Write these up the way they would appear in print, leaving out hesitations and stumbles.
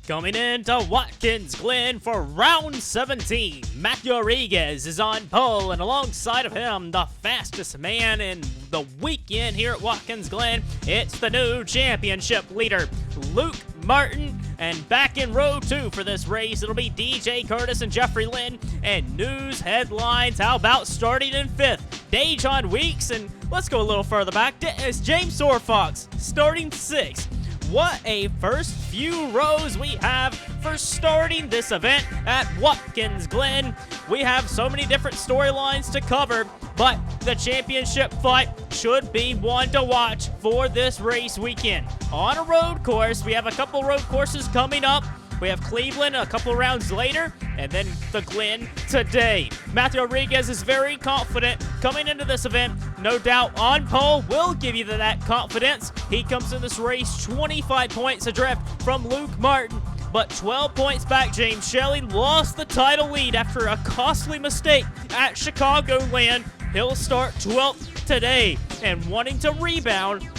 Coming into Watkins Glen for round 17, Matthew Rodriguez is on pole, and alongside of him, the fastest man in the weekend here at Watkins Glen, it's the new championship leader, Luke Martin. And back in row 2 for this race, it'll be DJ Curtis and Jeffrey Lynn. And news headlines, how about starting in 5th? Dejon Weeks, and let's go a little further back. It's James Fox starting 6th. What a first few rows we have for starting this event at Watkins Glen. We have so many different storylines to cover, but the championship fight should be one to watch for this race weekend. On a road course, we have a couple road courses coming up. We have Cleveland a couple rounds later, and then the Glen today. Matthew Rodriguez is very confident coming into this event. No doubt on pole will give you that confidence. He comes in this race 25 points adrift from Luke Martin, but 12 points back. James Shelly lost the title lead after a costly mistake at Chicagoland. He'll start 12th today and wanting to rebound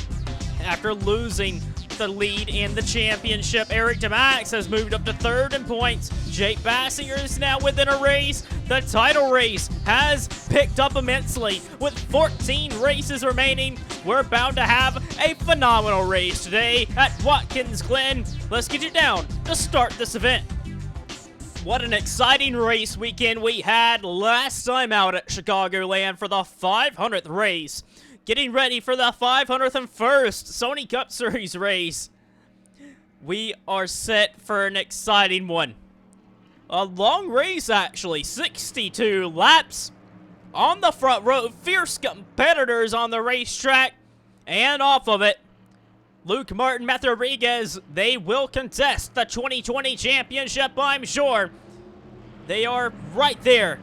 after losing the lead in the championship. Eric DeMax has moved up to 3rd in points. Jake Bassinger is now within a race. The title race has picked up immensely. With 14 races remaining, we're bound to have a phenomenal race today at Watkins Glen. Let's get you down to start this event. What an exciting race weekend we had last time out at Chicagoland for the 500th race. Getting ready for the 501st Sony Cup Series race. We are set for an exciting one. A long race, actually. 62 laps on the front row. Fierce competitors on the racetrack and off of it. Luke Martin, Matthew Rodriguez, they will contest the 2020 championship, I'm sure. They are right there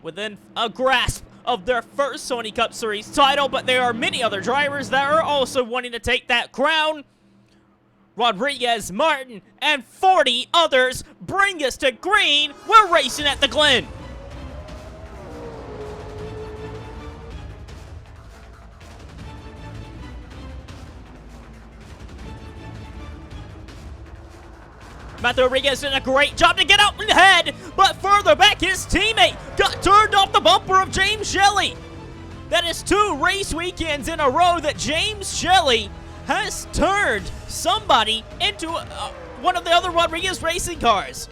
within a grasp of their first Sony Cup Series title, but there are many other drivers that are also wanting to take that crown. Rodriguez, Martin, and 40 others bring us to green. We're racing at the Glen. Matthew Rodriguez did a great job to get out ahead, but further back, his teammate got turned off the bumper of James Shelly. That is 2 race weekends in a row that James Shelly has turned somebody into one of the other Rodriguez racing cars.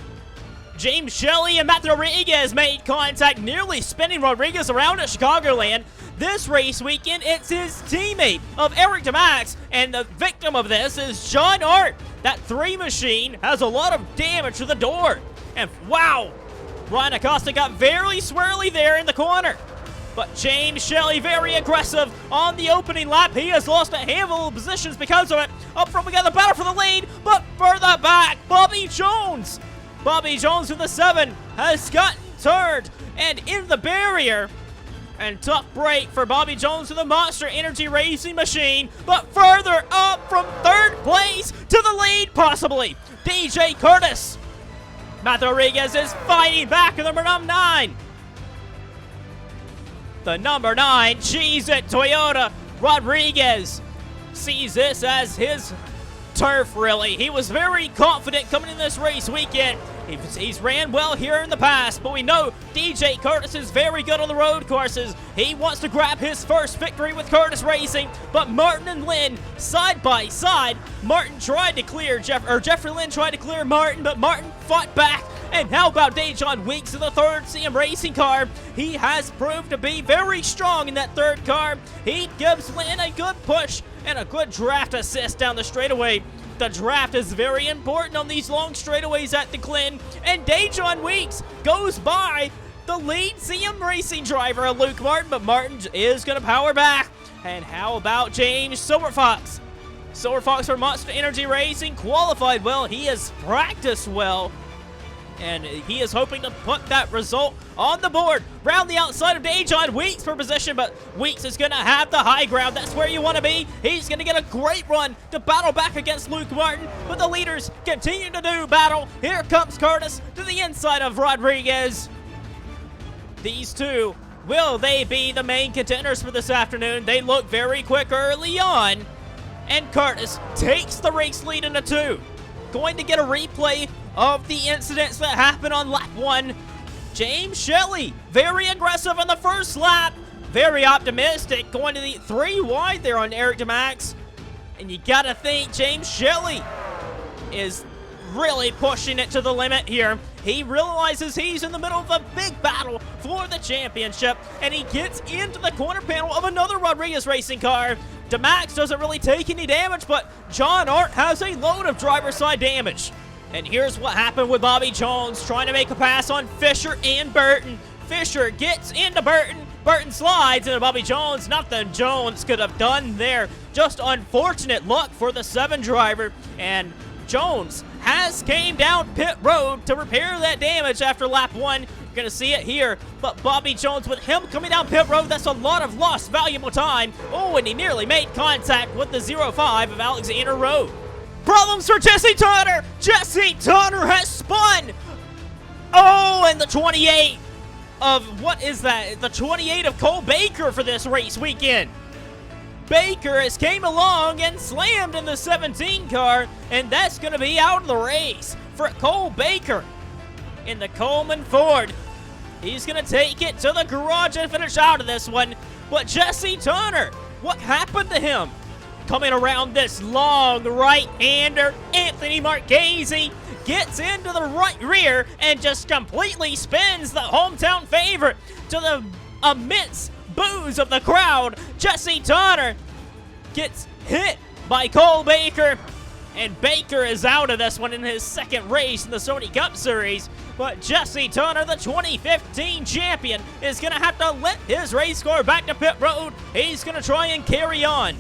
James Shelly and Matthew Rodriguez made contact, nearly spinning Rodriguez around at Chicagoland. This race weekend, it's his teammate of Eric DeMax, and the victim of this is John Hart. That 3 machine has a lot of damage to the door. And wow, Ryan Acosta got very swirly there in the corner. But James Shelly very aggressive on the opening lap. He has lost a handful of positions because of it. Up front we got the battle for the lead, but further back, Bobby Jones. Bobby Jones with the 7 has gotten turned and in the barrier. And tough break for Bobby Jones with the Monster Energy Racing Machine. But further up from 3rd place to the lead, possibly, DJ Curtis. Matthew Rodriguez is fighting back in number 9. The number 9, Cheez-It Toyota. Rodriguez sees this as his turf, really. He was very confident coming in this race weekend. He's ran well here in the past, but we know DJ Curtis is very good on the road courses. He wants to grab his first victory with Curtis Racing, but Martin and Lynn side by side. Martin tried to clear Jeffrey Lynn tried to clear Martin, but Martin fought back. And how about Dejon Weeks in the 3rd CM Racing car? He has proved to be very strong in that 3rd car. He gives Lynn a good push and a good draft assist down the straightaway. The draft is very important on these long straightaways at the Glen. And Dejon Weeks goes by the lead CM Racing driver, Luke Martin, but Martin is going to power back. And how about James Silverfox? Silverfox for Monster Energy Racing qualified well. He has practiced well, and he is hoping to put that result on the board. Round the outside of Dejon Weeks for position, but Weeks is going to have the high ground. That's where you want to be. He's going to get a great run to battle back against Luke Martin, but the leaders continue to do battle. Here comes Curtis to the inside of Rodriguez. These two, will they be the main contenders for this afternoon? They look very quick early on, and Curtis takes the race lead into 2. going to get a replay of the incidents that happened on lap 1. James Shelly, very aggressive on the first lap. Very optimistic, going to the 3 wide there on Eric DeMax. And you gotta think James Shelly is really pushing it to the limit here. He realizes he's in the middle of a big battle for the championship, and he gets into the corner panel of another Rodriguez racing car. DeMax doesn't really take any damage, but John Art has a load of driver's side damage. And here's what happened with Bobby Jones trying to make a pass on Fisher and Burton. Fisher gets into Burton. Burton slides into Bobby Jones. Nothing Jones could have done there. Just unfortunate luck for the 7 driver. And Jones has came down pit road to repair that damage after lap 1. You're going to see it here. But Bobby Jones, with him coming down pit road, that's a lot of lost valuable time. Oh, and he nearly made contact with the 05 of Alexander Road. Problems for Jesse Turner. Jesse Turner has spun. Oh, and the 28 of, what is that? The 28 of Cole Baker for this race weekend. Baker has came along and slammed in the 17 car, and that's going to be out of the race for Cole Baker in the Coleman Ford. He's going to take it to the garage and finish out of this one. But Jesse Turner, what happened to him? Coming around this long right-hander, Anthony Marchese gets into the right rear and just completely spins the hometown favorite to the immense boos of the crowd. Jesse Turner gets hit by Cole Baker, and Baker is out of this one in his second race in the Sony Cup Series. But Jesse Turner, the 2015 champion, is going to have to let his race car back to pit road. He's going to try and carry on.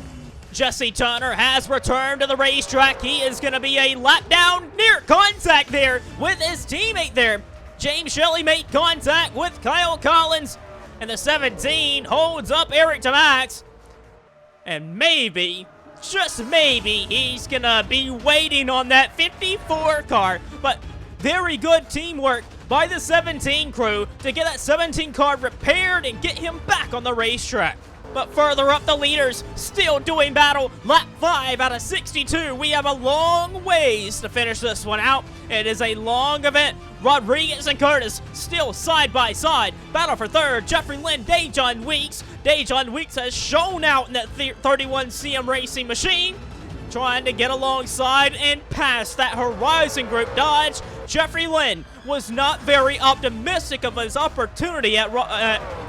Jesse Turner has returned to the racetrack. He is going to be a lap down, near contact there with his teammate there. James Shelly made contact with Kyle Collins, and the 17 holds up Eric DeMax. And maybe, just maybe, he's going to be waiting on that 54 car. But very good teamwork by the 17 crew to get that 17 car repaired and get him back on the racetrack. But further up the leaders, still doing battle. Lap 5 out of 62. We have a long ways to finish this one out. It is a long event. Rodriguez and Curtis still side by side. Battle for third. Jeffrey Lynn, Dejon Weeks. Dejon Weeks has shown out in that 31 CM Racing machine, trying to get alongside and pass that Horizon Group Dodge. Jeffrey Lynn was not very optimistic of his opportunity at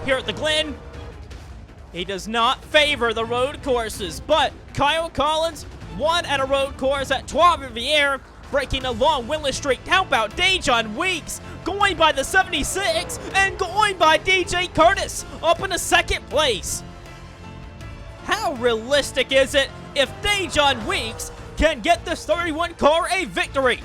here at the Glen. He does not favor the road courses, but Kyle Collins won at a road course at Trois Rivières, breaking along Willis Street. How about Dejon Weeks going by the 76 and going by DJ Curtis up in the second place? How realistic is it if Dejon Weeks can get this 31 car a victory?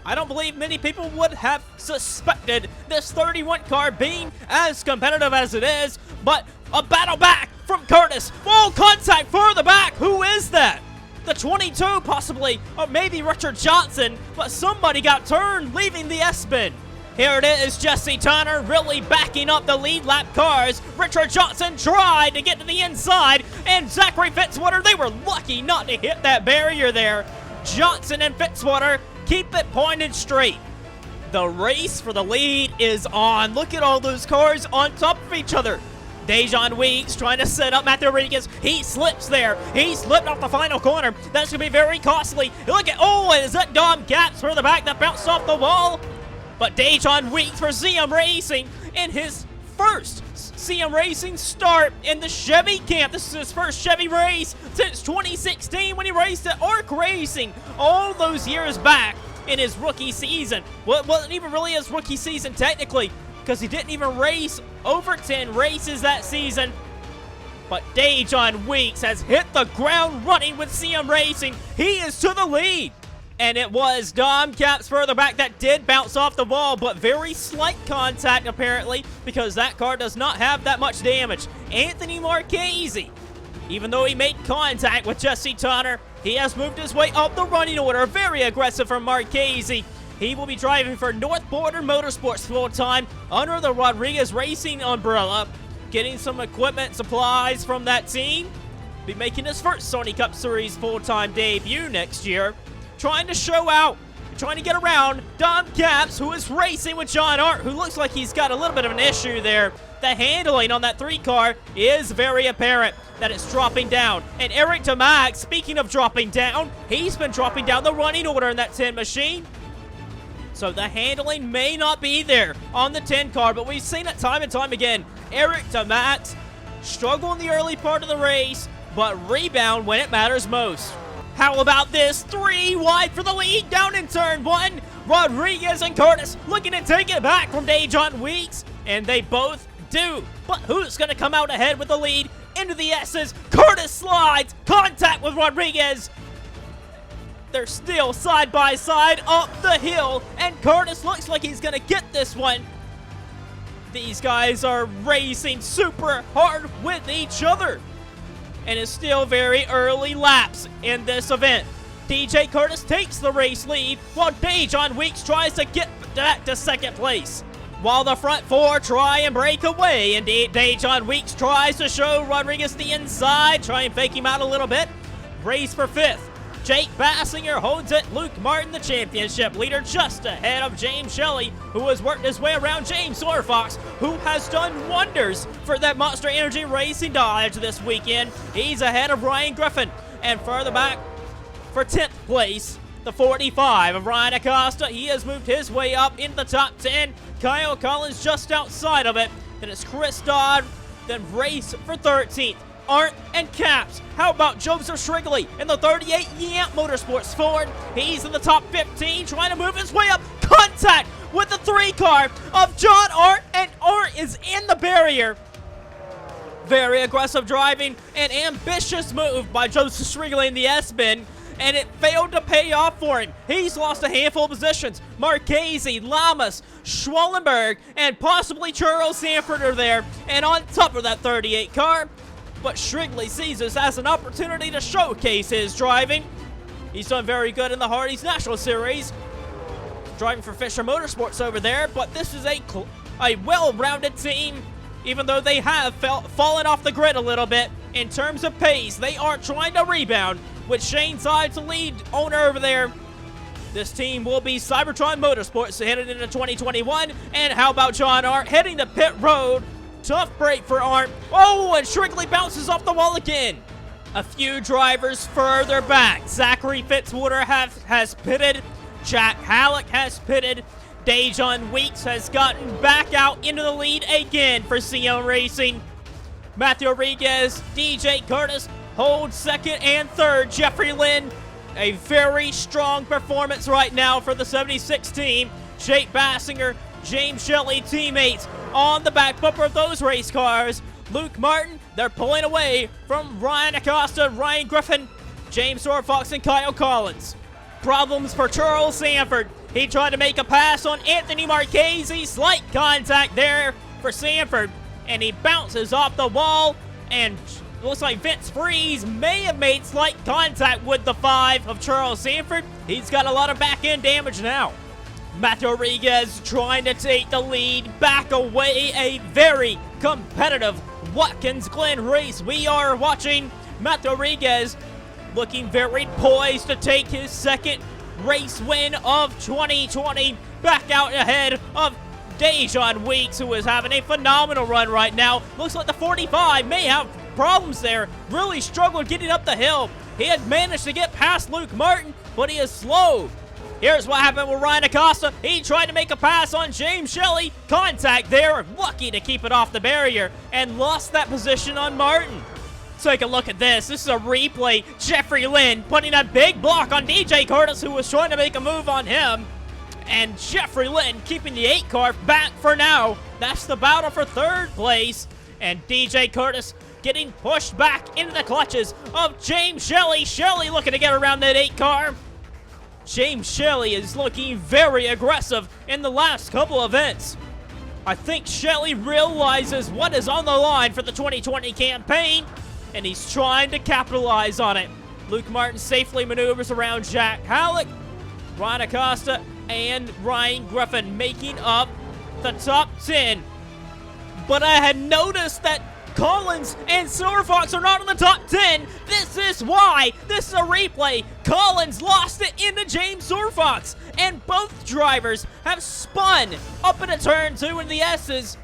I don't believe many people would have suspected this 31 car being as competitive as it is, but a battle back from Curtis. Full contact further back. Who is that? The 22 possibly, or maybe Richard Johnson, but somebody got turned leaving the S-bin. Here it is, Jesse Turner really backing up the lead lap cars. Richard Johnson tried to get to the inside, and Zachary Fitzwater, they were lucky not to hit that barrier there. Johnson and Fitzwater keep it pointed straight. The race for the lead is on. Look at all those cars on top of each other. Dejon Weeks trying to set up Matthew Rodriguez. He slips there. He slipped off the final corner. That's going to be very costly. Look at, oh, is that Dom Gaps for the back that bounced off the wall? But Dejon Weeks for CM Racing in his first CM Racing start in the Chevy camp. This is his first Chevy race since 2016 when he raced at ARC Racing all those years back in his rookie season. Well, it wasn't even really his rookie season technically, because he didn't even race over 10 races that season. But Dejon Weeks has hit the ground running with CM Racing. He is to the lead. And it was Dom Caps further back that did bounce off the wall, but very slight contact apparently, because that car does not have that much damage. Anthony Marchese, even though he made contact with Jesse Turner, he has moved his way up the running order. Very aggressive from Marchese. He will be driving for North Border Motorsports full-time under the Rodriguez Racing umbrella, getting some equipment supplies from that team. Be making his first Sony Cup Series full-time debut next year, trying to show out trying to get around Dom Caps, who is racing with John Art, who looks like he's got a little bit of an issue there. The handling on that 3 car is very apparent that it's dropping down. And Eric DeMack, speaking of dropping down, he's been dropping down the running order in that 10 machine. So the handling may not be there on the 10 car, but we've seen it time and time again. Eric DeMack struggle in the early part of the race, but rebound when it matters most. How about this? 3 wide for the lead down in turn 1. Rodriguez and Curtis looking to take it back from Dejon Weeks, and they both do. But who's going to come out ahead with the lead into the S's? Curtis slides, contact with Rodriguez. They're still side by side up the hill, and Curtis looks like he's going to get this one. These guys are racing super hard with each other. And it's still very early laps in this event. DJ Curtis takes the race lead, while Dejon Weeks tries to get back to second place. While the front 4 try and break away, and Dejon Weeks tries to show Rodriguez the inside, try and fake him out a little bit. Race for 5th. Jake Bassinger holds it. Luke Martin, the championship leader, just ahead of James Shelly, who has worked his way around James Fox, who has done wonders for that Monster Energy Racing Dodge this weekend. He's ahead of Ryan Griffin. And further back for 10th place, the 45 of Ryan Acosta. He has moved his way up into the top 10. Kyle Collins just outside of it. Then it's Chris Dodd. Then race for 13th. Arndt and Caps. How about Joseph Shrigley in the 38 Yamp Motorsports Ford? He's in the top 15, trying to move his way up. Contact with the 3 car of John Arndt, and Arndt is in the barrier. Very aggressive driving and ambitious move by Joseph Shrigley in the S-Bin, and it failed to pay off for him. He's lost a handful of positions. Marchese, Lamas, Schwallenberg, and possibly Charles Sanford are there, and on top of that 38 car. But Shrigley sees this as an opportunity to showcase his driving. He's done very good in the Hardee's National Series, driving for Fisher Motorsports over there, but this is a well-rounded team. Even though they have fallen off the grid a little bit in terms of pace, they are trying to rebound with Shane Sides, the lead owner over there. This team will be Cybertron Motorsports headed into 2021. And how about John Arndt heading to pit road? Tough break for Arndt. Oh, and Shrigley bounces off the wall again. A few drivers further back. Zachary Fitzwater has pitted. Jack Halleck has pitted. Dejon Weeks has gotten back out into the lead again for CM Racing. Matthew Rodriguez, DJ Curtis hold 2nd and 3rd. Jeffrey Lynn, a very strong performance right now for the 76 team. Jake Bassinger, James Shelly teammates on the back bumper of those race cars. Luke Martin, they're pulling away from Ryan Acosta, Ryan Griffin, James Fox, and Kyle Collins. Problems for Charles Sanford. He tried to make a pass on Anthony Marchese. Slight contact there for Sanford, and he bounces off the wall, and looks like Vince Freeze may have made slight contact with the 5 of Charles Sanford. He's got a lot of back-end damage now. Matthew Rodriguez trying to take the lead back away. A very competitive Watkins Glen race we are watching. Matthew Rodriguez looking very poised to take his 2nd race win of 2020. Back out ahead of Dejon Weeks, who is having a phenomenal run right now. Looks like the 45 may have problems there. Really struggled getting up the hill. He had managed to get past Luke Martin, but he is slow. Here's what happened with Ryan Acosta. He tried to make a pass on James Shelly. Contact there, lucky to keep it off the barrier, and lost that position on Martin. Take a look at this. This is a replay. Jeffrey Lynn putting a big block on DJ Curtis, who was trying to make a move on him. And Jeffrey Lynn keeping the 8 car back for now. That's the battle for 3rd place. And DJ Curtis getting pushed back into the clutches of James Shelly. Shelly looking to get around that 8 car. James Shelly is looking very aggressive in the last couple events. I think Shelly realizes what is on the line for the 2020 campaign, and he's trying to capitalize on it. Luke Martin safely maneuvers around Jack Halleck, Ryan Acosta, and Ryan Griffin making up the top 10. But I had noticed that Collins and Silver Fox are not in the top 10. This is why. This is a replay. Collins lost it into James Silver Fox, and both drivers have spun up into turn 2 in the S's,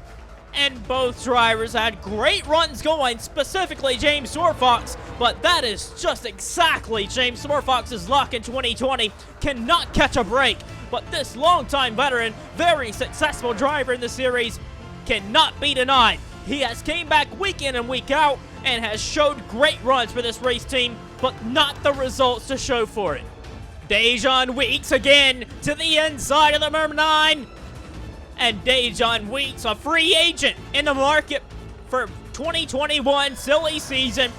and both drivers had great runs going, specifically James Silver Fox, but that is just exactly James Silver Fox's luck in 2020. Cannot catch a break, but this longtime veteran, very successful driver in the series, cannot be denied. He has came back week in and week out and has showed great runs for this race team, but not the results to show for it. Dejon Weeks again to the inside of the number 9. And Dejon Weeks, a free agent in the market for 2021 silly season.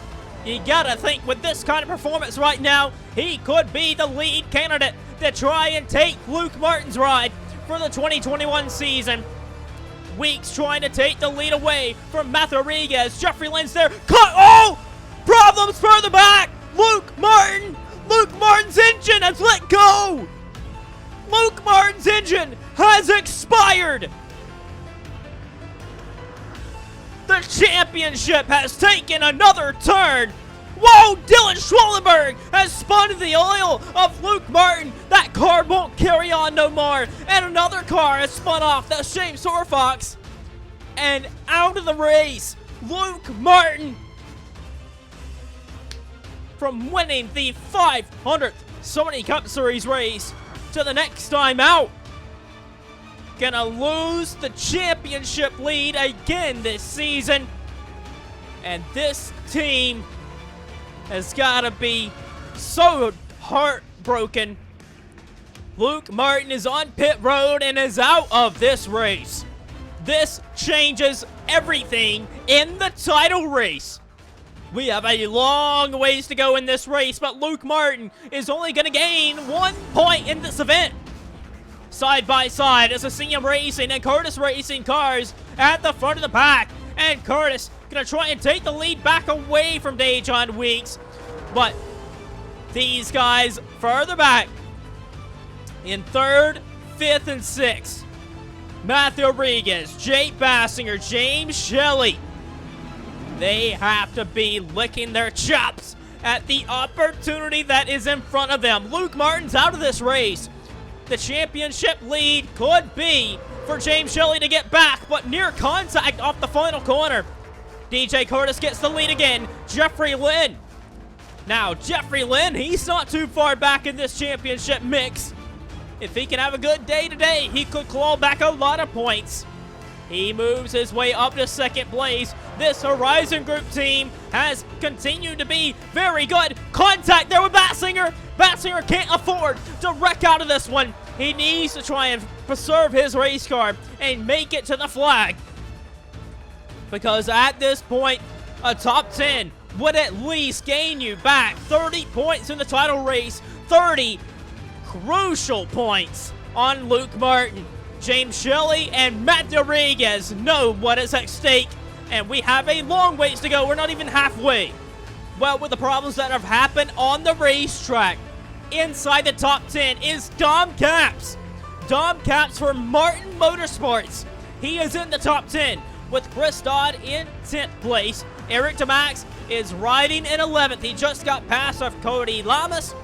You gotta think with this kind of performance right now, he could be the lead candidate to try and take Luke Martin's ride for the 2021 season. Weeks trying to take the lead away from Matt Rodriguez. Jeffrey Lynn's there. Cut! Oh! Problems further back! Luke Martin! Luke Martin's engine has let go! Luke Martin's engine has expired! The championship has taken another turn! Whoa! Dylan Schwellenberg has spun the oil of Luke Martin. That car won't carry on no more. And another car has spun off. That's James Silver Fox. And out of the race, Luke Martin, from winning the 500th Sony Cup Series race to the next time out, gonna lose the championship lead again this season. And this team has got to be so heartbroken. Luke Martin is on pit road and is out of this race. This changes everything in the title race. We have a long ways to go in this race, but Luke Martin is only going to gain 1 point in this event. Side by side is Aseem Racing and Curtis Racing cars at the front of the pack. And Curtis going to try and take the lead back away from Dejon Weeks. But these guys further back in 3rd, 5th, and 6th. Matthew Rodriguez, Jake Bassinger, James Shelly. They have to be licking their chops at the opportunity that is in front of them. Luke Martin's out of this race. The championship lead could be for James Shelly to get back, but near contact off the final corner. DJ Curtis gets the lead again. Jeffrey Lynn. Now, Jeffrey Lynn, he's not too far back in this championship mix. If he can have a good day today, he could claw back a lot of points. He moves his way up to 2nd place. This Horizon Group team has continued to be very good. Contact there with Bassinger. Bassinger can't afford to wreck out of this one. He needs to try and preserve his race car and make it to the flag. Because at this point, a top 10 would at least gain you back 30 points in the title race. 30 crucial points on Luke Martin. James Shelly and Matt Rodriguez know what is at stake, and we have a long ways to go. We're not even halfway. Well, with the problems that have happened on the racetrack, inside the top 10 is Dom Capps. Dom Capps for Martin Motorsports. He is in the top 10 with Chris Dodd in 10th place. Eric DeMax is riding in 11th. He just got past of Cody Lamas,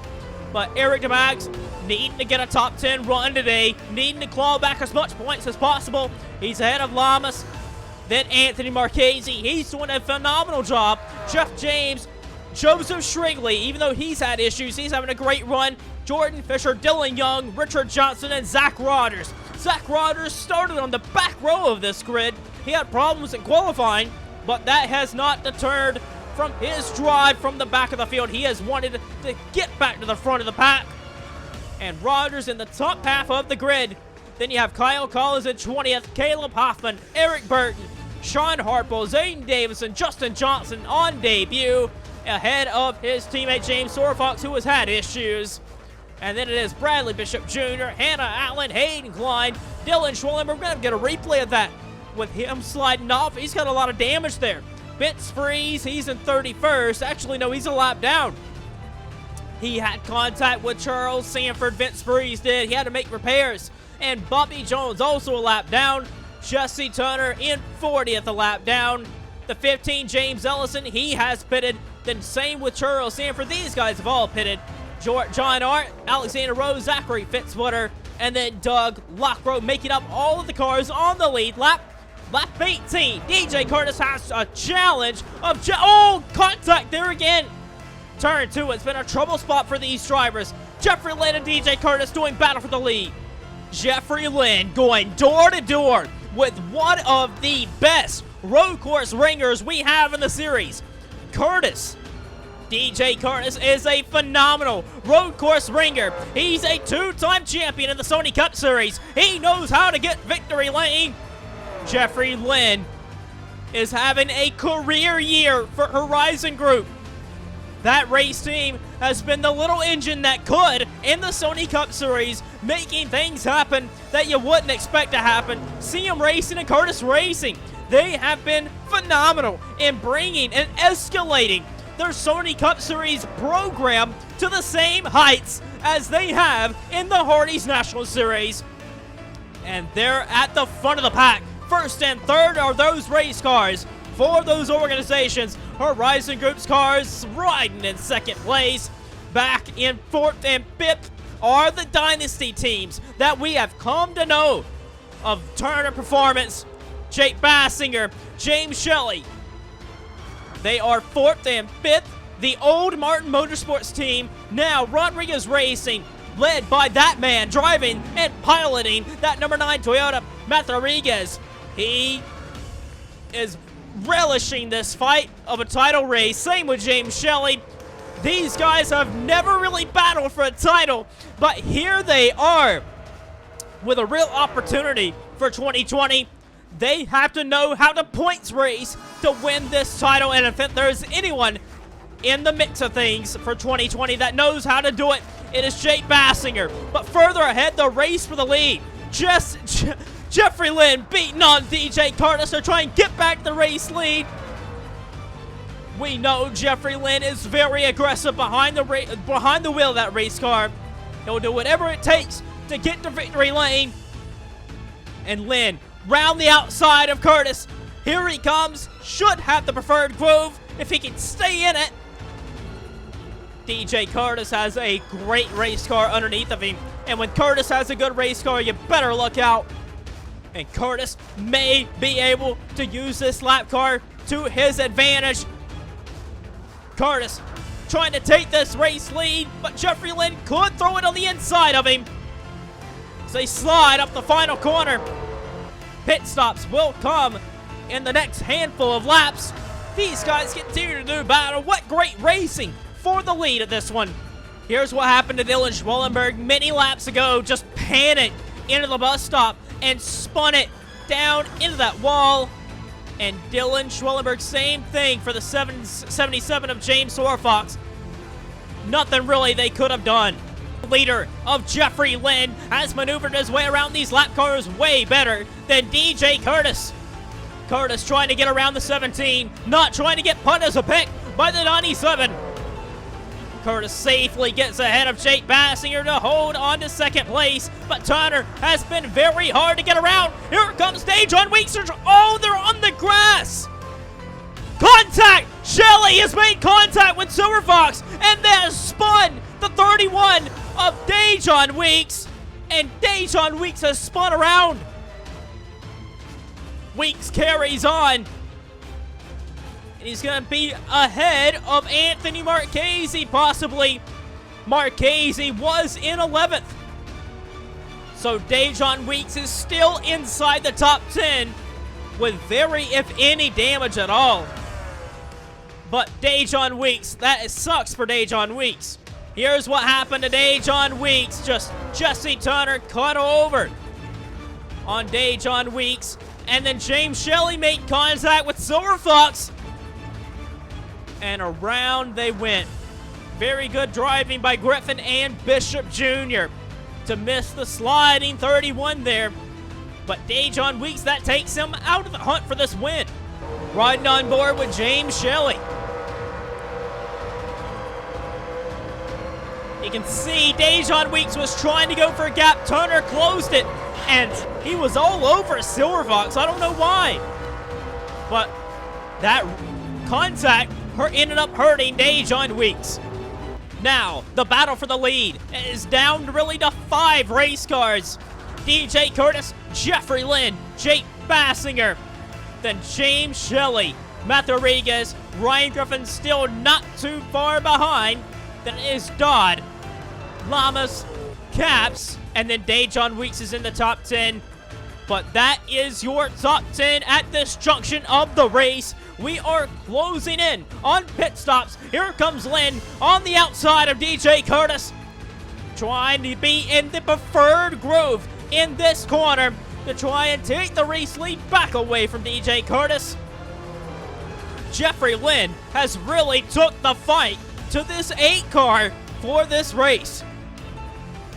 but Eric DeMax needing to get a top 10 run today, needing to claw back as much points as possible. He's ahead of Lamas. Then Anthony Marchese, he's doing a phenomenal job. Jeff James, Joseph Shrigley, even though he's had issues, he's having a great run. Jordan Fisher, Dylan Young, Richard Johnson, and Zach Rodgers. Zach Rodgers started on the back row of this grid. He had problems in qualifying, but that has not deterred from his drive from the back of the field. He has wanted to get back to the front of the pack. And Rodgers in the top half of the grid. Then you have Kyle Collins in 20th, Caleb Hoffman, Eric Burton, Sean Harple, Zayden Davison, Justin Johnson on debut, ahead of his teammate James Sorfox, who has had issues. And then it is Bradley Bishop Jr., Hannah Allen, Hayden Klein, Dylan Schwellenberg. We're going to get a replay of that with him sliding off. He's got a lot of damage there. Vince Freeze, he's in 31st. Actually, no, he's a lap down. He had contact with Charles Sanford. Vince Freeze did. He had to make repairs. And Bobby Jones also a lap down. Jesse Turner in 40th, a lap down. The 15, James Ellison, he has pitted. Then same with Churro Sanford. These guys have all pitted. John Art, Alexander Rose, Zachary Fitzwater, and then Doug Lockrow making up all of the cars on the lead lap. Lap 18, DJ Curtis has a challenge of contact there again. Turn 2, it's been a trouble spot for these drivers. Jeffrey Lynn and DJ Curtis doing battle for the lead. Jeffrey Lynn going door to door with one of the best road course ringers we have in the series. DJ Curtis is a phenomenal road course ringer. He's a 2-time champion in the Sony Cup Series. He knows how to get victory lane. Jeffrey Lynn is having a career year for Horizon Group. That race team has been the little engine that could in the Sony Cup Series, making things happen that you wouldn't expect to happen. CM Racing and Curtis Racing, they have been phenomenal in bringing and escalating their Sony Cup Series program to the same heights as they have in the Hardee's National Series. And they're at the front of the pack. First and third are those race cars for those organizations. Horizon Group's cars riding in second place. Back in fourth and fifth are the Dynasty teams that we have come to know of Turner Performance, Jake Bassinger, James Shelly. They are fourth and fifth. The old Martin Motorsports team, now Rodriguez Racing, led by that man driving and piloting that number 9 Toyota, Matt Rodriguez. He is relishing this fight of a title race. Same with James Shelly. These guys have never really battled for a title, but here they are with a real opportunity for 2020. They have to know how to points race to win this title, and if there's anyone in the mix of things for 2020 that knows how to do it, it is Jake Bassinger. But further ahead, the race for the lead. Jeffrey Lynn beating on DJ Curtis to try and get back the race lead. We know Jeffrey Lynn is very aggressive behind the wheel of that race car. He'll do whatever it takes to get to victory lane. And Lynn round the outside of Curtis. Here he comes. Should have the preferred groove if he can stay in it. DJ Curtis has a great race car underneath of him. And when Curtis has a good race car, you better look out. And Curtis may be able to use this lap car to his advantage. Curtis trying to take this race lead, but Jeffrey Lynn could throw it on the inside of him. As they slide up the final corner. Pit stops will come in the next handful of laps. These guys continue to do battle. What great racing for the lead at this one. Here's what happened to Dylan Schwellenberg many laps ago. Just panicked into the bus stop and spun it down into that wall. And Dylan Schwellenberg, same thing for the 77 of James Orfox. Nothing really they could have done. Leader of Jeffrey Lynn has maneuvered his way around these lap cars way better than DJ Curtis. Curtis trying to get around the 17, not trying to get punt as a pick by the 97. Curtis safely gets ahead of Jake Bassinger to hold on to second place, but Turner has been very hard to get around. Here comes Dejon Weeks. Oh, they're on the grass. Contact! Shelly has made contact with Silver Fox, and then has spun the 31 of Dejon Weeks, and Dejon Weeks has spun around. Weeks carries on, and he's going to be ahead of Anthony Marchese, possibly. Marchese was in 11th. So Dejon Weeks is still inside the top 10 with very, if any, damage at all. But Dejon Weeks, that sucks for Dejon Weeks. Here's what happened to Dejon Weeks. Just Jesse Turner cut over on Dejon Weeks. And then James Shelly made contact with Silver Fox. And around they went. Very good driving by Griffin and Bishop Jr. to miss the sliding 31 there. But Dejon Weeks, that takes him out of the hunt for this win. Riding on board with James Shelly. You can see Dejon Weeks was trying to go for a gap. Turner closed it, and he was all over Silver Fox. I don't know why. But That contact ended up hurting Dejon Weeks. Now, the battle for the lead is down really to 5 race cars. DJ Curtis, Jeffrey Lynn, Jake Bassinger, then James Shelly, Matt Rodriguez, Ryan Griffin still not too far behind. Then it is Dodd, Lamas, Caps, and then Dejon Weeks is in the top 10. But that is your top 10 at this junction of the race. We are closing in on pit stops. Here comes Lynn on the outside of DJ Curtis, trying to be in the preferred groove in this corner to try and take the race lead back away from DJ Curtis. Jeffrey Lynn has really took the fight to this 8 car for this race.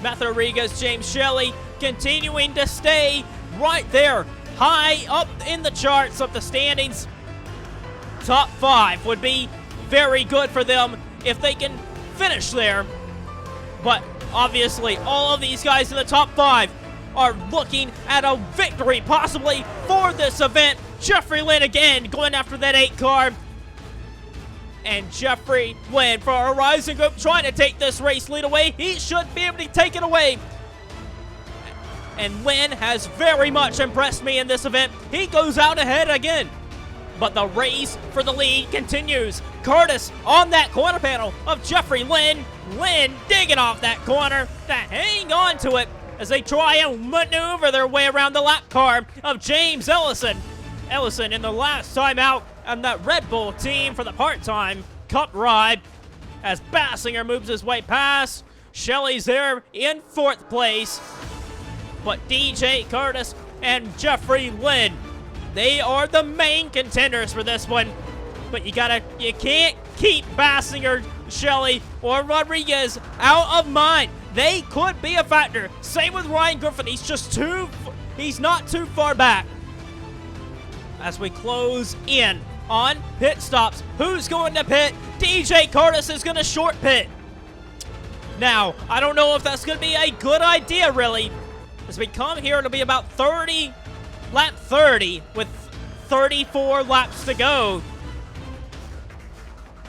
Matt Rodriguez, James Shelly continuing to stay right there, high up in the charts of the standings. Top 5 would be very good for them if they can finish there. But obviously, all of these guys in the top 5 are looking at a victory possibly for this event. Jeffrey Lynn again going after that 8 car. And Jeffrey Lynn for Horizon Group trying to take this race lead away. He should be able to take it away. And Lynn has very much impressed me in this event. He goes out ahead again. But the race for the lead continues. Curtis on that corner panel of Jeffrey Lynn. Lynn digging off that corner to hang on to it as they try and maneuver their way around the lap car of James Ellison. Ellison in the last time out on that Red Bull team for the part-time Cup ride as Bassinger moves his way past. Shelly's there in 4th place. But DJ Curtis and Jeffrey Lynn, they are the main contenders for this one. But you can't keep Bassinger, Shelly, or Rodriguez out of mind. They could be a factor. Same with Ryan Griffin. He's not too far back. As we close in on pit stops, who's going to pit? DJ Curtis is going to short pit. Now, I don't know if that's going to be a good idea, really. As we come here, it'll be about lap 30 with 34 laps to go.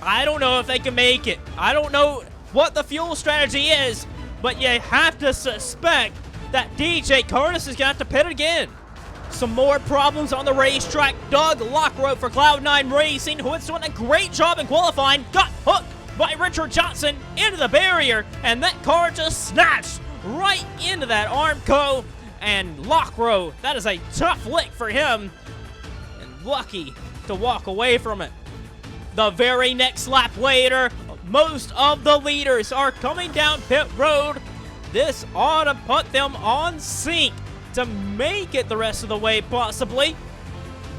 I don't know if they can make it. I don't know what the fuel strategy is, but you have to suspect that DJ Curtis is going to have to pit again. Some more problems on the racetrack. Doug Lockroad for Cloud9 Racing, who is doing a great job in qualifying, got hooked by Richard Johnson into the barrier, and that car just snatched right into that Armco. And Lockroad, that is a tough lick for him, and lucky to walk away from it. The very next lap later, most of the leaders are coming down pit road. This ought to put them on sync to make it the rest of the way, possibly.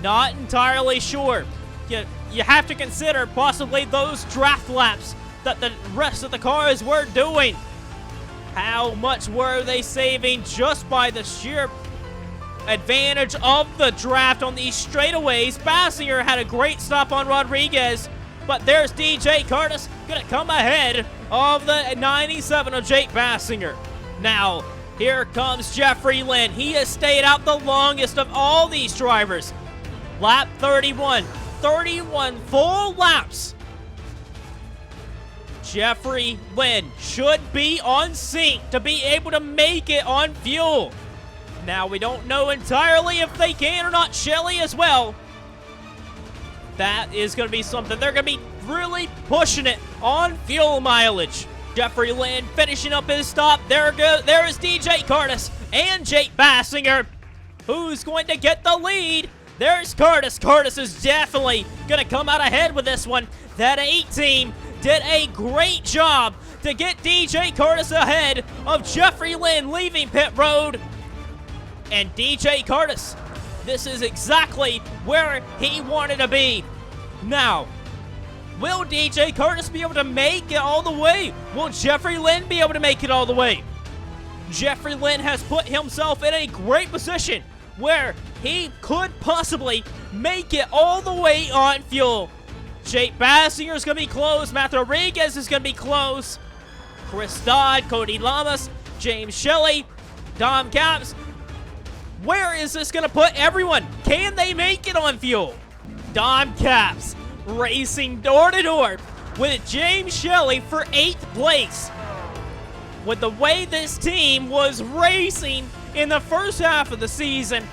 Not entirely sure. You have to consider possibly those draft laps that the rest of the cars were doing. How much were they saving just by the sheer advantage of the draft on these straightaways? Bassinger had a great stop on Rodriguez, but there's DJ Curtis gonna come ahead of the 97 of Jake Bassinger. Now, here comes Jeffrey Lynn. He has stayed out the longest of all these drivers. Lap 31. 31 full laps. Jeffrey Lynn should be on sync to be able to make it on fuel. Now, we don't know entirely if they can or not. Shelly as well. That is going to be something. They're going to be really pushing it on fuel mileage. Jeffrey Lynn finishing up his stop. There is DJ Curtis and Jake Bassinger. Who's going to get the lead? There's Curtis. Curtis is definitely going to come out ahead with this one. That 8 team did a great job to get DJ Curtis ahead of Jeffrey Lynn leaving pit road. And DJ Curtis, this is exactly where he wanted to be. Now, will DJ Curtis be able to make it all the way? Will Jeffrey Lynn be able to make it all the way? Jeffrey Lynn has put himself in a great position where he could possibly make it all the way on fuel. Jake Bassinger is going to be close. Matt Rodriguez is going to be close. Chris Dodd, Cody Lamas, James Shelly, Dom Caps. Where is this going to put everyone? Can they make it on fuel? Dom Caps racing door to door with James Shelly for 8th place. With the way this team was racing in the first half of the season,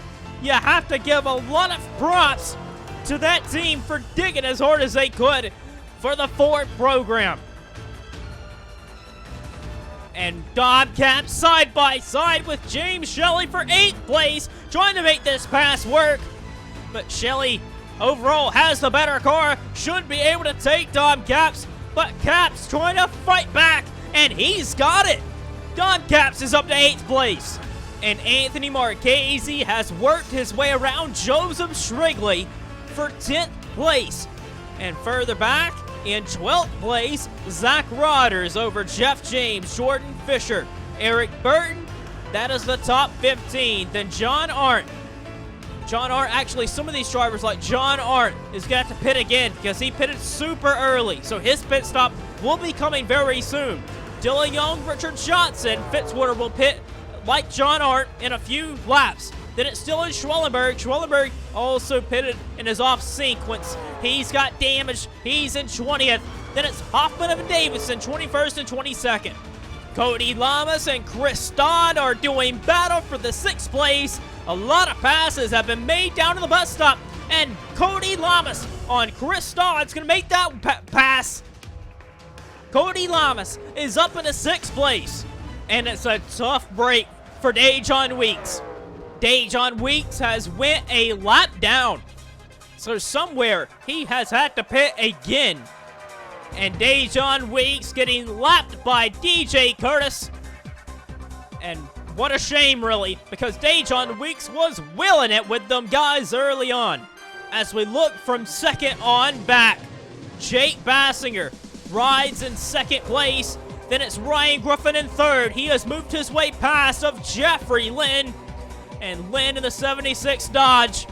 you have to give a lot of props to that team for digging as hard as they could for the Ford program. And Dom Caps side by side with James Shelly for 8th place, trying to make this pass work. But Shelly overall has the better car, should be able to take Dom Caps, but Caps trying to fight back, and he's got it. Dom Caps is up to 8th place. And Anthony Marchese has worked his way around Joseph Shrigley for 10th place. And further back, in 12th place, Zach Rodgers over Jeff James, Jordan Fisher, Eric Burton. That is the top 15. Then John Arndt. Actually, some of these drivers like John Arndt is going to have to pit again because he pitted super early. So his pit stop will be coming very soon. Dylan Young, Richard Johnson, Fitzwater will pit like John Arndt in a few laps. Then it's still in Schwellenberg. Schwellenberg also pitted in his off sequence. He's got damage. He's in 20th. Then it's Hoffman and Davidson, 21st and 22nd. Cody Lamas and Chris Dodd are doing battle for the 6th place. A lot of passes have been made down to the bus stop. And Cody Lamas on Chris Dodd's going to make that pass. Cody Lamas is up in the 6th place. And it's a tough break for Dejon Weeks. Dejon Weeks has went a lap down. So somewhere he has had to pit again. And Dejon Weeks getting lapped by DJ Curtis. And what a shame, really, because Dejon Weeks was willing it with them guys early on. As we look from 2nd on back, Jake Bassinger rides in 2nd place. Then it's Ryan Griffin in 3rd. He has moved his way past of Jeffrey Lynn. And Lynn in the 76 Dodge,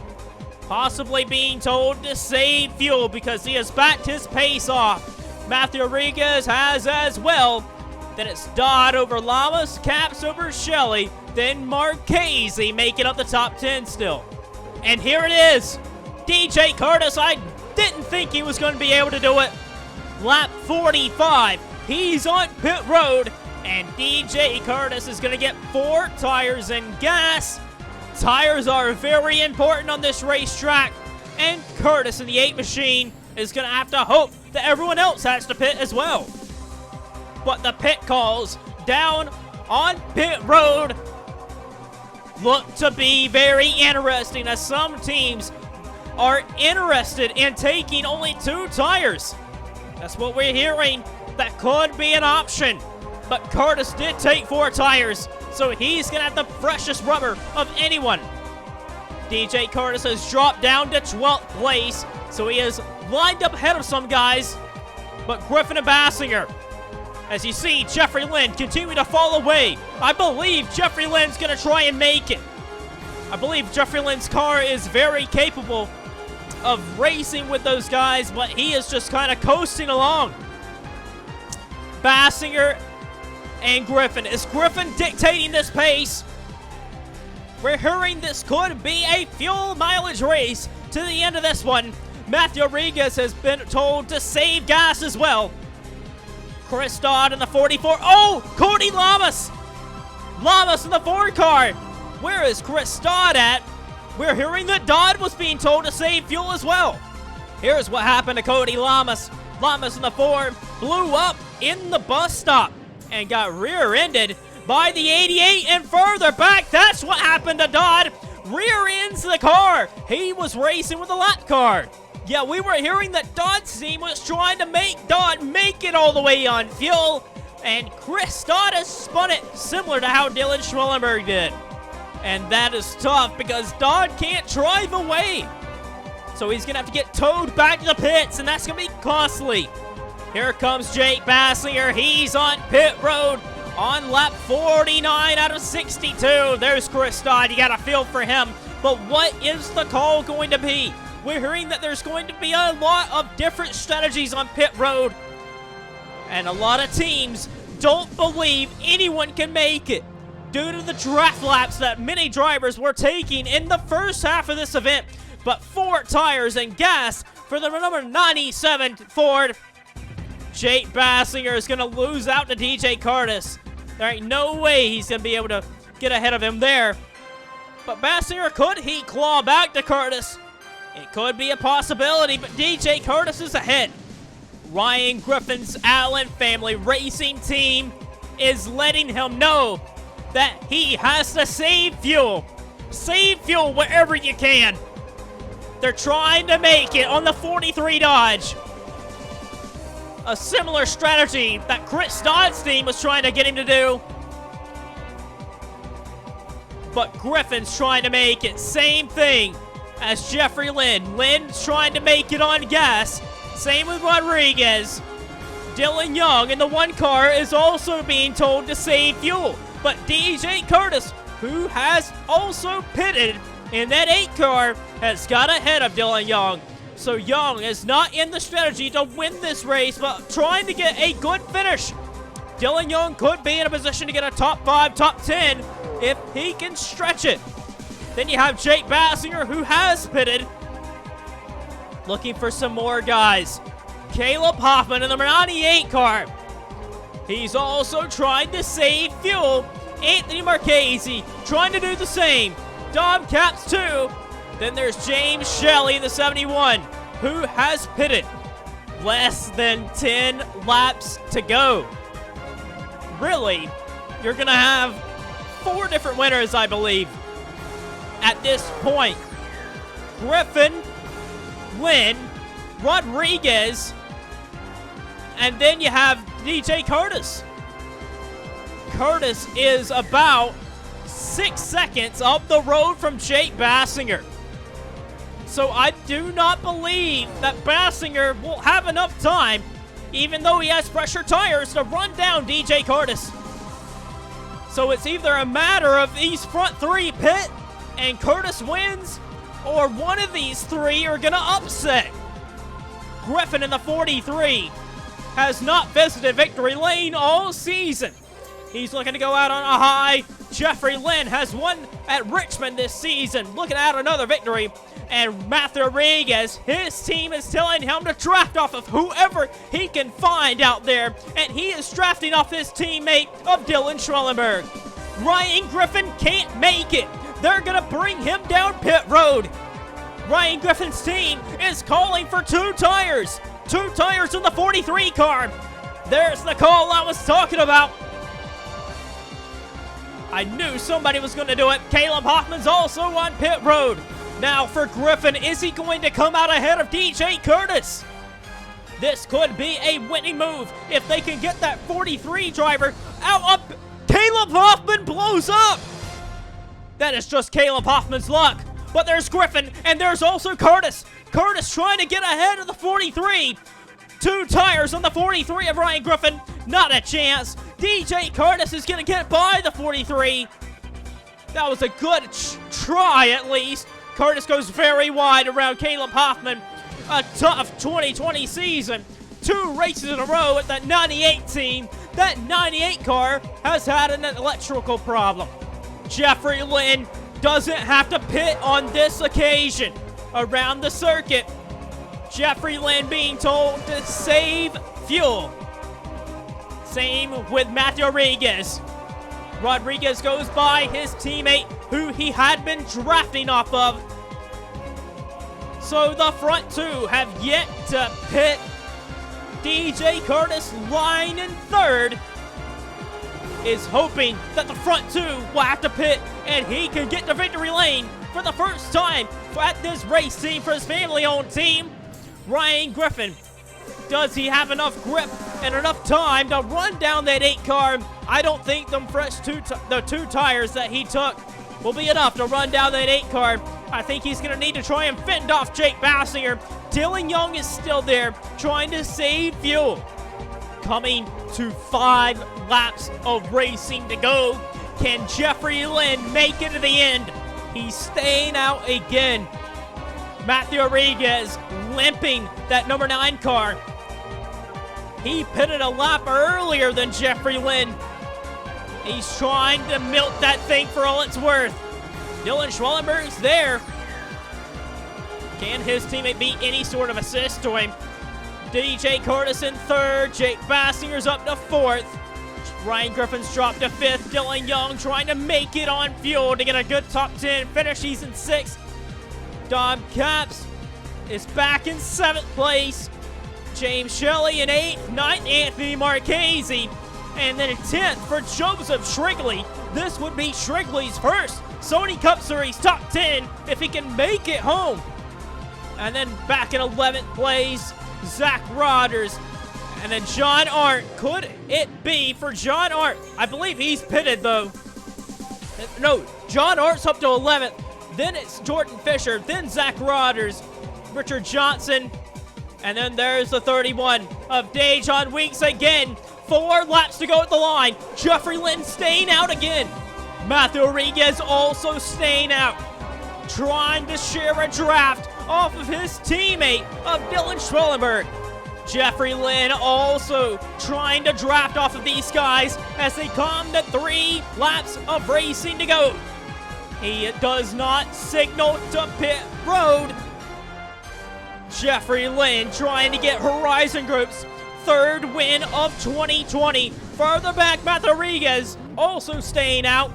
possibly being told to save fuel because he has backed his pace off. Matthew Rodriguez has as well. Then it's Dodd over Lamas, Caps over Shelley, then Marchese making up the top 10 still. And here it is. DJ Curtis, I didn't think he was going to be able to do it. Lap 45. He's on pit road, and DJ Curtis is going to get 4 tires and gas. Tires are very important on this racetrack, and Curtis in the 8 machine is going to have to hope that everyone else has to pit as well. But the pit calls down on pit road look to be very interesting, as some teams are interested in taking only 2 tires. That's what we're hearing. That could be an option. But Curtis did take 4 tires, so he's going to have the freshest rubber of anyone. DJ Curtis has dropped down to 12th place, so he is lined up ahead of some guys. But Griffin and Bassinger, as you see, Jeffrey Lynn continue to fall away. I believe Jeffrey Lynn's going to try and make it. I believe Jeffrey Lynn's car is very capable of racing with those guys, but he is just kind of coasting along. Bassinger and Griffin. Is Griffin dictating this pace? We're hearing this could be a fuel mileage race to the end of this one. Matthew Rodriguez has been told to save gas as well. Chris Dodd in the 44. Oh, Cody Lamas. Lamas in the 4 car. Where is Chris Dodd at? We're hearing that Dodd was being told to save fuel as well. Here's what happened to Cody Lamas. Lamas in the 4 blew up in the bus stop and got rear-ended by the 88, and further back, that's what happened to Dodd. Rear ends the car. He was racing with a lap car. Yeah, we were hearing that Dodd's team was trying to make Dodd make it all the way on fuel, and Chris Dodd has spun it similar to how Dylan Schwellenberg did. And that is tough because Dodd can't drive away. So he's going to have to get towed back to the pits, and that's going to be costly. Here comes Jake Bassinger. He's on pit road on lap 49 out of 62. There's Chris Dodd. You got a feel for him. But what is the call going to be? We're hearing that there's going to be a lot of different strategies on pit road. And a lot of teams don't believe anyone can make it due to the draft laps that many drivers were taking in the first half of this event. but 4 tires and gas for the number 97 Ford. Jake Bassinger is going to lose out to DJ Curtis. There ain't no way he's going to be able to get ahead of him there. But Bassinger, could he claw back to Curtis? It could be a possibility, but DJ Curtis is ahead. Ryan Griffin's Allen Family Racing Team is letting him know that he has to save fuel. Save fuel wherever you can. They're trying to make it on the 43 Dodge. A similar strategy that Chris Dodd's team was trying to get him to do. But Griffin's trying to make it. Same thing as Jeffrey Lynn. Lynn's trying to make it on gas. Same with Rodriguez. Dylan Young in the 1 car is also being told to save fuel. But DJ Curtis, who has also pitted in that 8 car, has got ahead of Dylan Young. So Young is not in the strategy to win this race, but trying to get a good finish. Dylan Young could be in a position to get a top 5, top 10 if he can stretch it. Then you have Jake Bassinger, who has pitted, looking for some more guys. Caleb Hoffman in the number 98 car. He's also trying to save fuel. Anthony Marchese trying to do the same. Dom Caps too. Then there's James Shelly in the 71, who has pitted. Less than 10 laps to go. Really, you're going to have 4 different winners, I believe, at this point. Griffin, Lynn, Rodriguez, and then you have DJ Curtis. Curtis is about 6 seconds up the road from Jake Bassinger. So I do not believe that Bassinger will have enough time, even though he has fresher tires, to run down DJ Curtis. So it's either a matter of these front 3 pit and Curtis wins, or one of these 3 are going to upset. Griffin in the 43 has not visited victory lane all season. He's looking to go out on a high. Jeffrey Lynn has won at Richmond this season, looking at another victory. And Matthew Rodriguez, his team is telling him to draft off of whoever he can find out there. And he is drafting off his teammate of Dylan Schwellenberg. Ryan Griffin can't make it. They're going to bring him down pit road. Ryan Griffin's team is calling for 2 tires. 2 tires in the 43 car. There's the call I was talking about. I knew somebody was going to do it. Caleb Hoffman's also on pit road. Now for Griffin, is he going to come out ahead of DJ Curtis? This could be a winning move if they can get that 43 driver out up. Caleb Hoffman blows up. That is just Caleb Hoffman's luck. But there's Griffin, and there's also Curtis. Curtis trying to get ahead of the 43. 2 tires on the 43 of Ryan Griffin. Not a chance. DJ Curtis is going to get by the 43. That was a good try, at least. Curtis goes very wide around Caleb Hoffman. A tough 2020 season. 2 races in a row at that 98 team. That 98 car has had an electrical problem. Jeffrey Lynn doesn't have to pit on this occasion around the circuit. Jeffrey Lynn being told to save fuel. Same with Matthew Rodriguez. Rodriguez goes by his teammate who he had been drafting off of. So the front 2 have yet to pit. DJ Curtis, line in 3rd, is hoping that the front 2 will have to pit and he can get to victory lane for the first time at this race team for his family-owned team. Ryan Griffin, does he have enough grip and enough time to run down that 8 car? I don't think the 2 tires that he took will be enough to run down that 8 car. I think he's going to need to try and fend off Jake Bassinger. Dylan Young is still there, trying to save fuel. Coming to 5 laps of racing to go. Can Jeffrey Lynn make it to the end? He's staying out again. Matthew Rodriguez limping that number 9 car. He pitted a lap earlier than Jeffrey Lynn. He's trying to milk that thing for all it's worth. Dylan Schwellenberg's there. Can his teammate beat any sort of assist to him? DJ Curtis in third. Jake Bassinger's up to fourth. Ryan Griffin's dropped to fifth. Dylan Young trying to make it on fuel to get a good top 10 finish. He's in sixth. Dom Caps is back in seventh place. James Shelly in eighth. Ninth, Anthony Marchese. And then in 10th for Joseph Shrigley. This would be Shrigley's first Sony Cup Series top 10 if he can make it home. And then back in 11th place, Zach Rodgers. And then John Arndt. Could it be for John Arndt? I believe he's pitted, though. No, John Arndt's up to 11th. Then it's Jordan Fisher. Then Zach Rodgers. Richard Johnson. And then there's the 31 of Dejon Weeks again. 4 laps to go at the line. Jeffrey Lynn staying out again. Matthew Rodriguez also staying out. Trying to share a draft off of his teammate of Dylan Schwellenberg. Jeffrey Lynn also trying to draft off of these guys as they come to 3 laps of racing to go. He does not signal to pit road. Jeffrey Lynn trying to get Horizon Group's 3rd win of 2020. Further back, Matthew Rodriguez also staying out.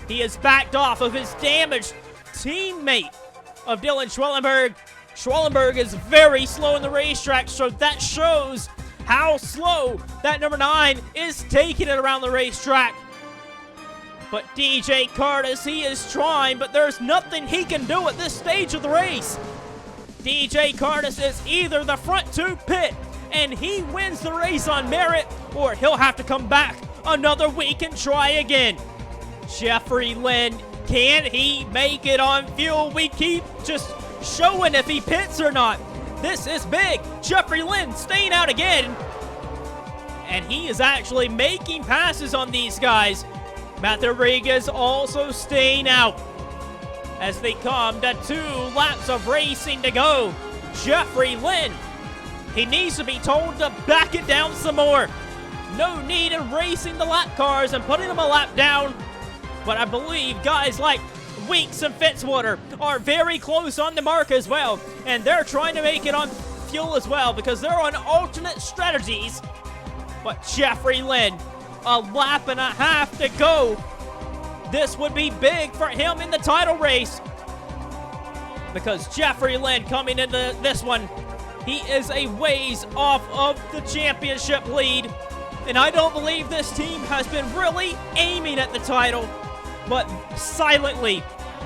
He has backed off of his damaged teammate of Dylan Schwellenberg. Schwellenberg is very slow in the racetrack, so that shows how slow that number 9 is taking it around the racetrack. But DJ Curtis, he is trying, but there's nothing he can do at this stage of the race. DJ Curtis is either the front 2 pit and he wins the race on merit, or he'll have to come back another week and try again. Jeffrey Lynn, can he make it on fuel? We keep just showing if he pits or not. This is big. Jeffrey Lynn staying out again. And he is actually making passes on these guys. Matthew Rodriguez also staying out as they come to 2 laps of racing to go. Jeffrey Lynn, he needs to be told to back it down some more. No need in racing the lap cars and putting them a lap down. But I believe guys like Weeks and Fitzwater are very close on the mark as well. And they're trying to make it on fuel as well because they're on alternate strategies. But Jeffrey Lynn, a lap and a half to go. This would be big for him in the title race. Because Jeffrey Lynn coming into this one, he is a ways off of the championship lead. And I don't believe this team has been really aiming at the title. But silently,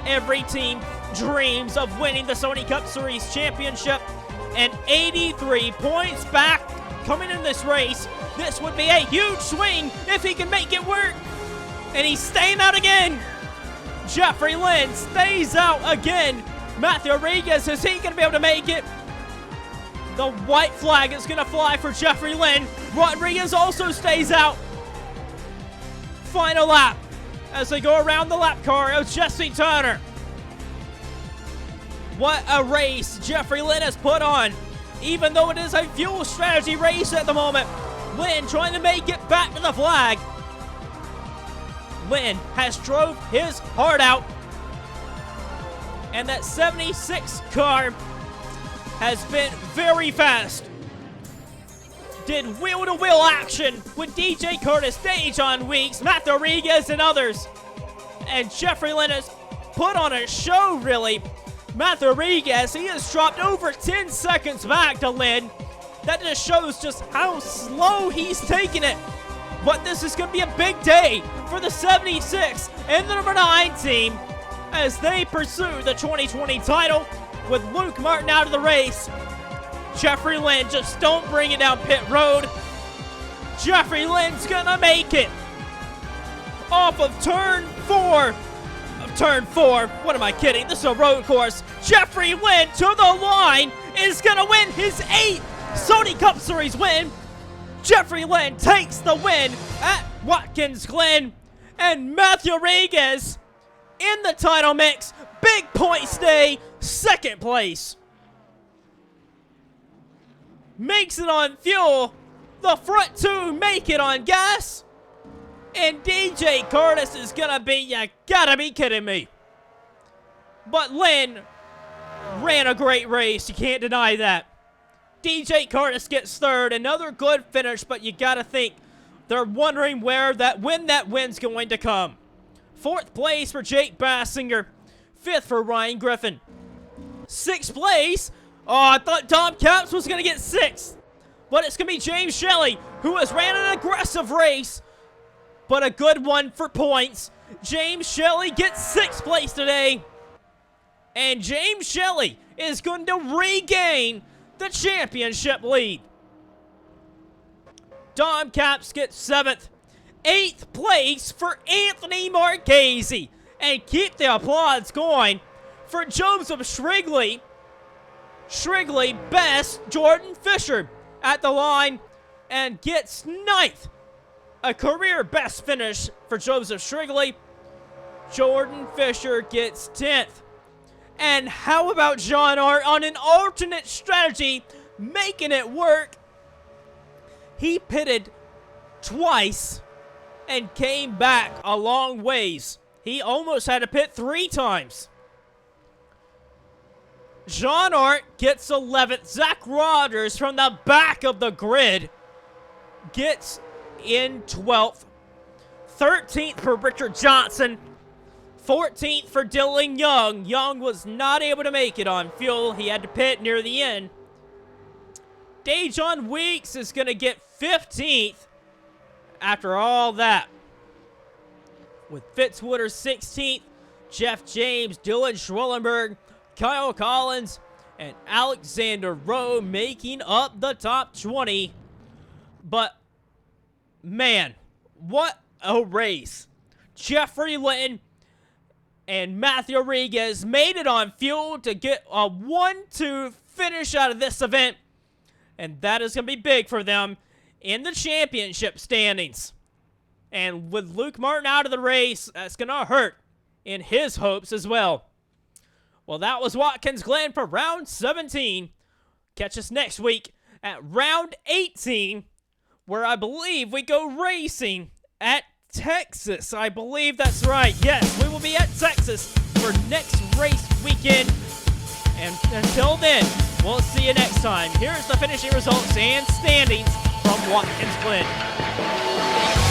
every team dreams of winning the Sony Cup Series championship. And 83 points back coming in this race. This would be a huge swing if he can make it work. And he's staying out again. Jeffrey Lynn stays out again. Matthew Rodriguez, is he going to be able to make it? The white flag is going to fly for Jeffrey Lynn. Rodriguez also stays out. Final lap as they go around the lap car of Jesse Turner. What a race Jeffrey Lynn has put on. Even though it is a fuel strategy race at the moment. Lynn trying to make it back to the flag. Lynn has drove his heart out. And that 76 car has been very fast. Did wheel-to-wheel action with DJ Curtis, Dejon Weeks, Matthew Rodriguez, and others. And Jeffrey Lynn has put on a show, really. Matthew Rodriguez, he has dropped over 10 seconds back to Lynn. That just shows just how slow he's taking it. But this is going to be a big day for the 76 and the number 9 team as they pursue the 2020 title with Luke Martin out of the race. Jeffrey Lynn, just don't bring it down pit road. Jeffrey Lynn's going to make it off of turn 4. Turn 4. What am I kidding? This is a road course. Jeffrey Lynn to the line is going to win his 8th Sony Cup Series win. Jeffrey Lynn takes the win at Watkins Glen. And Matthew Rodriguez in the title mix. Big points day. 2nd place. Makes it on fuel. The front 2 make it on gas. And DJ Curtis is going to be, you gotta be kidding me. But Lynn ran a great race. You can't deny that. DJ Curtis gets third. Another good finish, but you gotta think they're wondering when that win's going to come. Fourth place for Jake Bassinger. Fifth for Ryan Griffin. Sixth place. Oh, I thought Tom Capps was going to get sixth. But it's going to be James Shelly, who has ran an aggressive race, but a good one for points. James Shelly gets sixth place today. And James Shelly is going to regain the championship lead. Tom Capps gets seventh. Eighth place for Anthony Marchese. And keep the applause going for Joseph Shrigley. Shrigley best Jordan Fisher at the line and gets ninth. A career best finish for Joseph Shrigley. Jordan Fisher gets 10th. And how about John Art on an alternate strategy, making it work? He pitted twice and came back a long ways. He almost had to pit 3 times. John Art gets 11th. Zach Rodgers from the back of the grid gets in 12th. 13th for Richard Johnson. 14th for Dylan Young. Young was not able to make it on fuel. He had to pit near the end. Dejon Weeks is going to get 15th after all that. With Fitzwater 16th, Jeff James, Dylan Schwellenberg, Kyle Collins, and Alexander Rowe making up the top 20. But, man, what a race. Jeffrey Linton and Matthew Rodriguez made it on fuel to get a 1-2 finish out of this event. And that is going to be big for them in the championship standings. And with Luke Martin out of the race, that's going to hurt in his hopes as well. Well, that was Watkins Glen for round 17. Catch us next week at round 18, where I believe we go racing at Texas. I believe that's right. Yes, we will be at Texas for next race weekend. And until then, we'll see you next time. Here's the finishing results and standings from Watkins Glen.